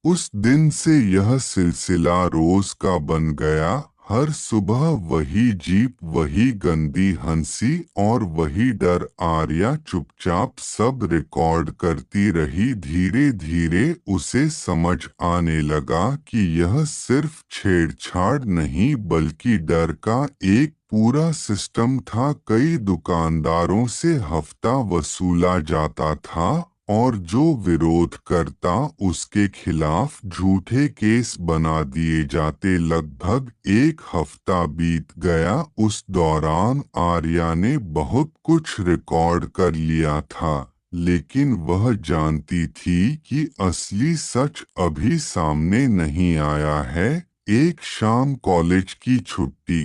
उस दिन से यह सिलसिला रोज का बन गया। हर सुबह वही जीप, वही गंदी हंसी और वही डर। आर्या चुपचाप सब रिकॉर्ड करती रही। धीरे धीरे उसे समझ आने लगा कि यह सिर्फ छेड़छाड़ नहीं बल्कि डर का एक पूरा सिस्टम था। कई दुकानदारों से हफ्ता वसूला जाता था और जो विरोध करता उसके खिलाफ झूठे केस बना दिए जाते। लगभग एक हफ्ता बीत गया। उस दौरान आर्या ने बहुत कुछ रिकॉर्ड कर लिया था, लेकिन वह जानती थी कि असली सच अभी सामने नहीं आया है। एक शाम कॉलेज की छुट्टी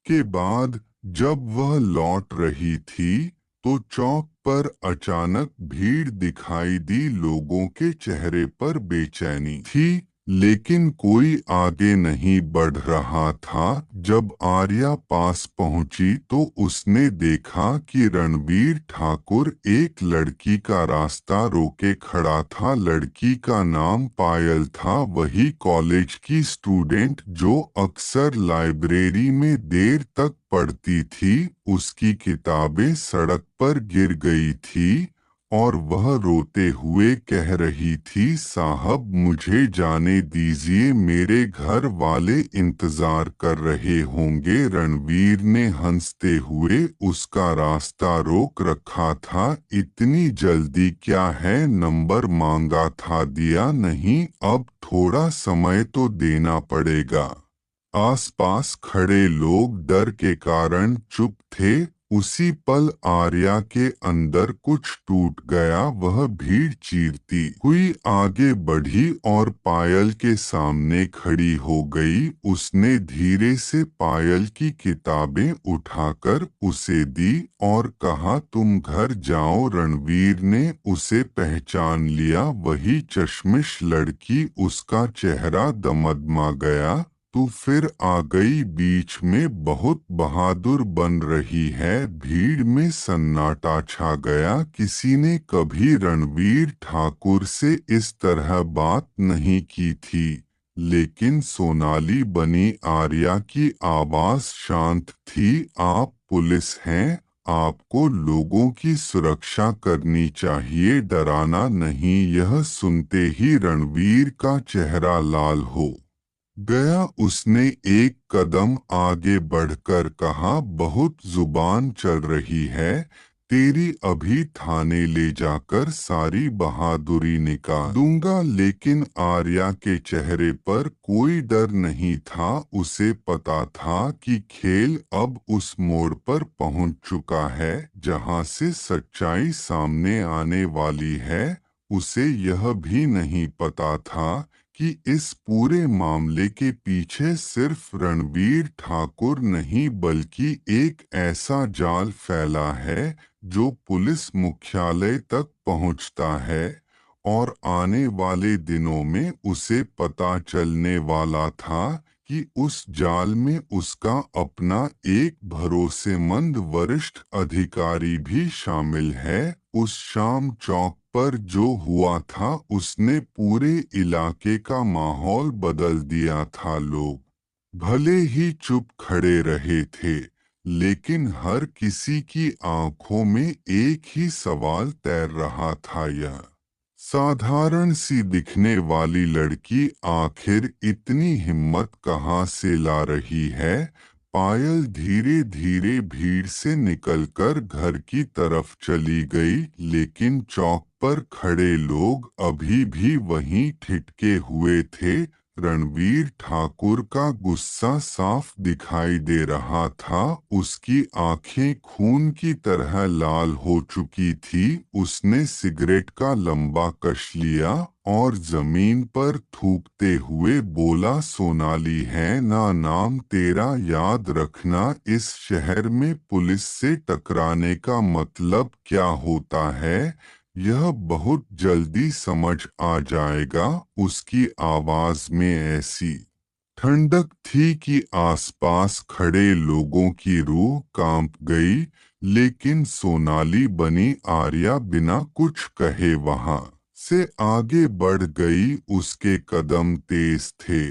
के बाद जब वह लौट रही थी तो चौक पर अचानक भीड़ दिखाई दी। लोगों के चेहरे पर बेचैनी थी, लेकिन कोई आगे नहीं बढ़ रहा था। जब आर्या पास पहुंची तो उसने देखा कि रणवीर ठाकुर एक लड़की का रास्ता रोके खड़ा था। लड़की का नाम पायल था, वही कॉलेज की स्टूडेंट जो अक्सर लाइब्रेरी में देर तक पढ़ती थी। उसकी किताबें सड़क पर गिर गई थी और वह रोते हुए कह रही थी, साहब मुझे जाने दीजिए, मेरे घर वाले इंतजार कर रहे होंगे। रणवीर ने हंसते हुए उसका रास्ता रोक रखा था। इतनी जल्दी क्या है, नंबर मांगा था, दिया नहीं, अब थोड़ा समय तो देना पड़ेगा। आसपास खड़े लोग डर के कारण चुप थे। उसी पल आर्या के अंदर कुछ टूट गया। वह भीड़ चीरती हुई आगे बढ़ी और पायल के सामने खड़ी हो गई। उसने धीरे से पायल की किताबें उठाकर उसे दी और कहा, तुम घर जाओ। रणवीर ने उसे पहचान लिया, वही चश्मिश लड़की। उसका चेहरा दमदमा गया। तू फिर आ गई, बीच में बहुत बहादुर बन रही है। भीड़ में सन्नाटा छा गया। किसी ने कभी रणवीर ठाकुर से इस तरह बात नहीं की थी। लेकिन सोनाली बनी आर्या की आवाज शांत थी, आप पुलिस हैं, आपको लोगों की सुरक्षा करनी चाहिए, डराना नहीं। यह सुनते ही रणवीर का चेहरा लाल हो गया। उसने एक कदम आगे बढ़कर कहा, बहुत जुबान चल रही है तेरी, अभी थाने ले जाकर सारी बहादुरी निकाल दूंगा। लेकिन आर्या के चेहरे पर कोई डर नहीं था। उसे पता था कि खेल अब उस मोड़ पर पहुंच चुका है जहां से सच्चाई सामने आने वाली है। उसे यह भी नहीं पता था कि इस पूरे मामले के पीछे सिर्फ रणवीर ठाकुर नहीं बल्कि एक ऐसा जाल फैला है जो पुलिस मुख्यालय तक पहुंचता है और आने वाले दिनों में उसे पता चलने वाला था कि उस जाल में उसका अपना एक भरोसेमंद वरिष्ठ अधिकारी भी शामिल है। उस शाम चौक पर जो हुआ था उसने पूरे इलाके का माहौल बदल दिया था। लोग भले ही चुप खड़े रहे थे, लेकिन हर किसी की आंखों में एक ही सवाल तैर रहा था, यह साधारण सी दिखने वाली लड़की आखिर इतनी हिम्मत कहाँ से ला रही है। पायल धीरे धीरे भीड़ से निकलकर घर की तरफ चली गई, लेकिन चौक पर खड़े लोग अभी भी वहीं ठिठके हुए थे। रणवीर ठाकुर का गुस्सा साफ दिखाई दे रहा था। उसकी आंखें खून की तरह लाल हो चुकी थी। उसने सिगरेट का लंबा कश लिया और जमीन पर थूकते हुए बोला, सोनाली है ना नाम तेरा, याद रखना इस शहर में पुलिस से टकराने का मतलब क्या होता है, यह बहुत जल्दी समझ आ जाएगा। उसकी आवाज में ऐसी ठंडक थी कि आसपास खड़े लोगों की रूह कांप गई। लेकिन सोनाली बनी आर्या बिना कुछ कहे वहां से आगे बढ़ गई। उसके कदम तेज थे,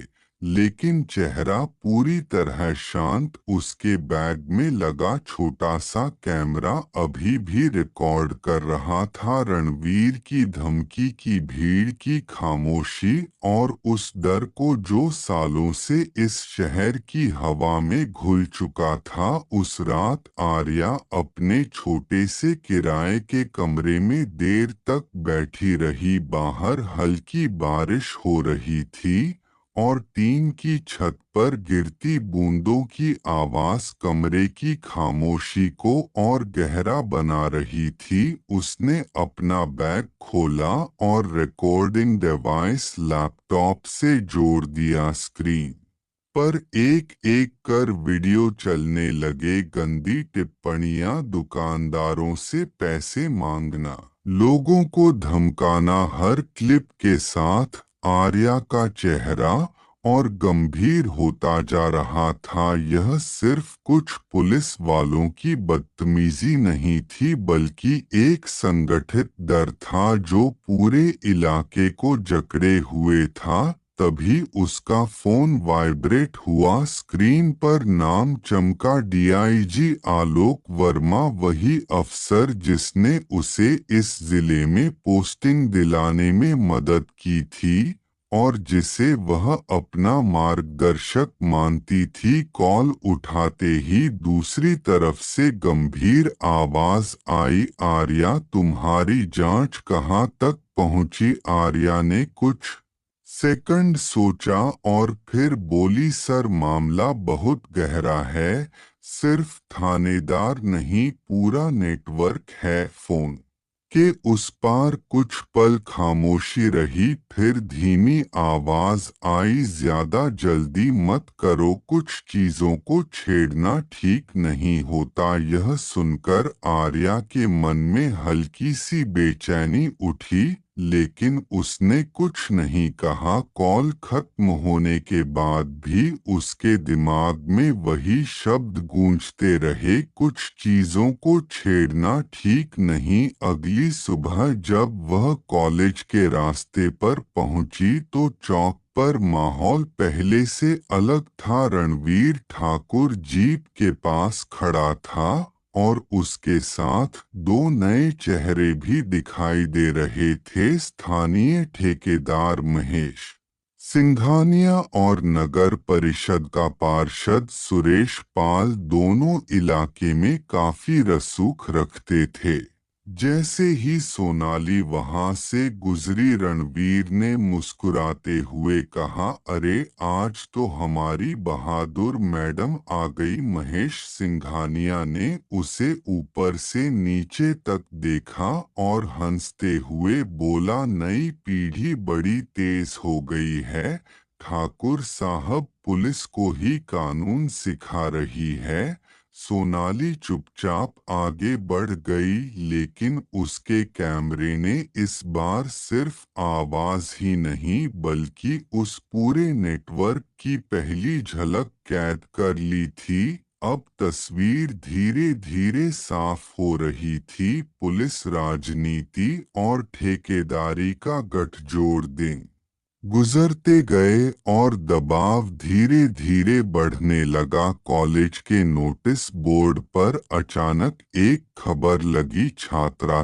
लेकिन चेहरा पूरी तरह शांत। उसके बैग में लगा छोटा सा कैमरा अभी भी रिकॉर्ड कर रहा था रणवीर की धमकी की, भीड़ की खामोशी और उस डर को जो सालों से इस शहर की हवा में घुल चुका था। उस रात आर्या अपने छोटे से किराए के कमरे में देर तक बैठी रही। बाहर हल्की बारिश हो रही थी और टीन की छत पर गिरती बूंदों की आवाज कमरे की खामोशी को और गहरा बना रही थी। उसने अपना बैग खोला और रिकॉर्डिंग डिवाइस लैपटॉप से जोड़ दिया। स्क्रीन पर एक एक कर वीडियो चलने लगे। गंदी टिप्पणियां, दुकानदारों से पैसे मांगना, लोगों को धमकाना। हर क्लिप के साथ आर्या का चेहरा और गंभीर होता जा रहा था। यह सिर्फ कुछ पुलिस वालों की बदतमीजी नहीं थी, बल्कि एक संगठित डर था जो पूरे इलाके को जकड़े हुए था। तभी उसका फोन वाइब्रेट हुआ। स्क्रीन पर नाम चमका, डीआईजी आलोक वर्मा, वही अफसर जिसने उसे इस जिले में पोस्टिंग दिलाने में मदद की थी और जिसे वह अपना मार्गदर्शक मानती थी। कॉल उठाते ही दूसरी तरफ से गंभीर आवाज आई, आर्या तुम्हारी जांच कहाँ तक पहुंची? आर्या ने कुछ सेकंड सोचा और फिर बोली, सर मामला बहुत गहरा है, सिर्फ थानेदार नहीं पूरा नेटवर्क है। फोन के उस पार कुछ पल खामोशी रही, फिर धीमी आवाज आई, ज्यादा जल्दी मत करो, कुछ चीजों को छेड़ना ठीक नहीं होता। यह सुनकर आर्या के मन में हल्की सी बेचैनी उठी, लेकिन उसने कुछ नहीं कहा। कॉल खत्म होने के बाद भी उसके दिमाग में वही शब्द गूंजते रहे, कुछ चीजों को छेड़ना ठीक नहीं। अगली सुबह जब वह कॉलेज के रास्ते पर पहुंची तो चौक पर माहौल पहले से अलग था। रणवीर ठाकुर जीप के पास खड़ा था और उसके साथ दो नए चेहरे भी दिखाई दे रहे थे, स्थानीय ठेकेदार महेश सिंघानिया और नगर परिषद का पार्षद सुरेश पाल। दोनों इलाके में काफी रसूख रखते थे। जैसे ही सोनाली वहां से गुजरी, रणवीर ने मुस्कुराते हुए कहा, अरे आज तो हमारी बहादुर मैडम आ गई। महेश सिंघानिया ने उसे ऊपर से नीचे तक देखा और हंसते हुए बोला, नई पीढ़ी बड़ी तेज हो गई है ठाकुर साहब, पुलिस को ही कानून सिखा रही है। सोनाली चुपचाप आगे बढ़ गई, लेकिन उसके कैमरे ने इस बार सिर्फ आवाज ही नहीं बल्कि उस पूरे नेटवर्क की पहली झलक कैद कर ली थी। अब तस्वीर धीरे धीरे साफ हो रही थी। पुलिस, राजनीति और ठेकेदारी का गठजोड़ दिन गुजरते गए और दबाव धीरे धीरे बढ़ने लगा। कॉलेज के नोटिस बोर्ड पर अचानक एक खबर लगी, छात्रा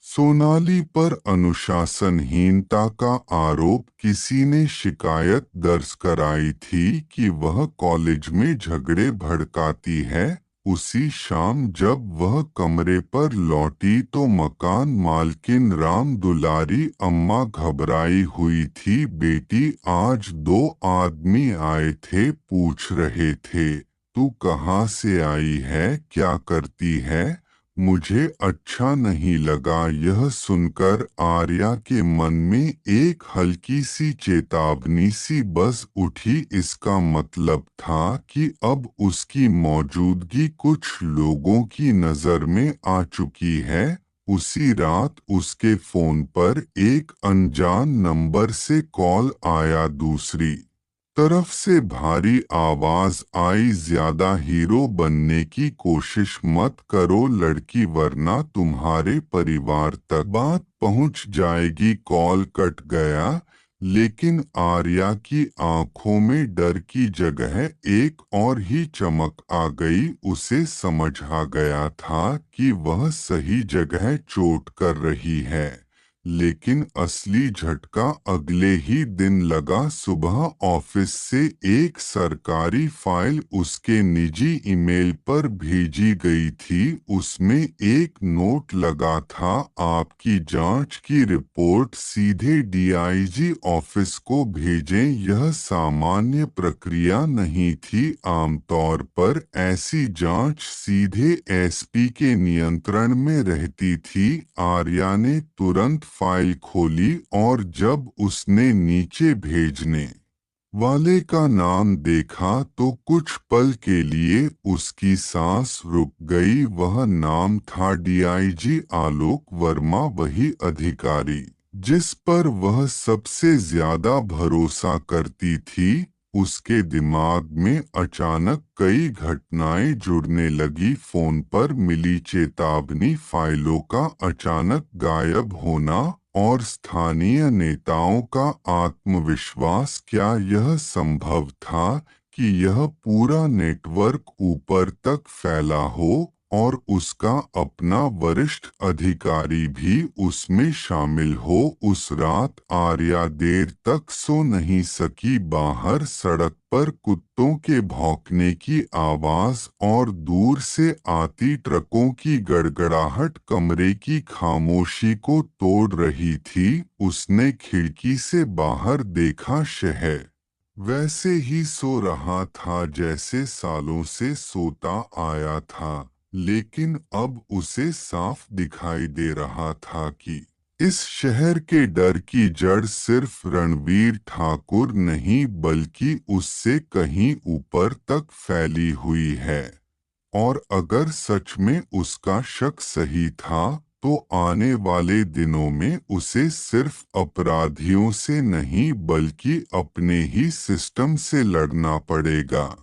सोनाली पर अनुशासनहीनता का आरोप। किसी ने शिकायत दर्ज कराई थी कि वह कॉलेज में झगड़े भड़काती है। उसी शाम जब वह कमरे पर लौटी तो मकान मालकिन राम दुलारी अम्मा घबराई हुई थी। बेटी, आज दो आदमी आए थे, पूछ रहे थे तू कहाँ से आई है, क्या करती है? मुझे अच्छा नहीं लगा। यह सुनकर आर्या के मन में एक हल्की सी चेतावनी सी बज उठी। इसका मतलब था कि अब उसकी मौजूदगी कुछ लोगों की नजर में आ चुकी है। उसी रात उसके फोन पर एक अनजान नंबर से कॉल आया। दूसरी तरफ से भारी आवाज आई, ज्यादा हीरो बनने की कोशिश मत करो लड़की, वरना तुम्हारे परिवार तक बात पहुंच जाएगी। कॉल कट गया, लेकिन आर्या की आंखों में डर की जगह एक और ही चमक आ गई। उसे समझ आ गया था कि वह सही जगह चोट कर रही है, लेकिन असली झटका अगले ही दिन लगा। सुबह ऑफिस से एक सरकारी फाइल उसके निजी ईमेल पर भेजी गई थी। उसमें एक नोट लगा था, आपकी जांच की रिपोर्ट सीधे डीआईजी ऑफिस को भेजें। यह सामान्य प्रक्रिया नहीं थी। आमतौर पर ऐसी जांच सीधे एसपी के नियंत्रण में रहती थी। आर्या ने तुरंत फाइल खोली और जब उसने नीचे भेजने वाले का नाम देखा तो कुछ पल के लिए उसकी सांस रुक गई। वह नाम था डीआईजी आलोक वर्मा, वही अधिकारी जिस पर वह सबसे ज्यादा भरोसा करती थी। उसके दिमाग में अचानक कई घटनाएं जुड़ने लगी। फोन पर मिली चेतावनी, फाइलों का अचानक गायब होना और स्थानीय नेताओं का आत्मविश्वास। क्या यह संभव था कि यह पूरा नेटवर्क ऊपर तक फैला हो और उसका अपना वरिष्ठ अधिकारी भी उसमें शामिल हो? उस रात आर्या देर तक सो नहीं सकी। बाहर सड़क पर कुत्तों के भौंकने की आवाज और दूर से आती ट्रकों की गड़गड़ाहट कमरे की खामोशी को तोड़ रही थी। उसने खिड़की से बाहर देखा, शहर वैसे ही सो रहा था जैसे सालों से सोता आया था, लेकिन अब उसे साफ दिखाई दे रहा था कि इस शहर के डर की जड़ सिर्फ रणवीर ठाकुर नहीं बल्कि उससे कहीं ऊपर तक फैली हुई है। और अगर सच में उसका शक सही था तो आने वाले दिनों में उसे सिर्फ अपराधियों से नहीं बल्कि अपने ही सिस्टम से लड़ना पड़ेगा।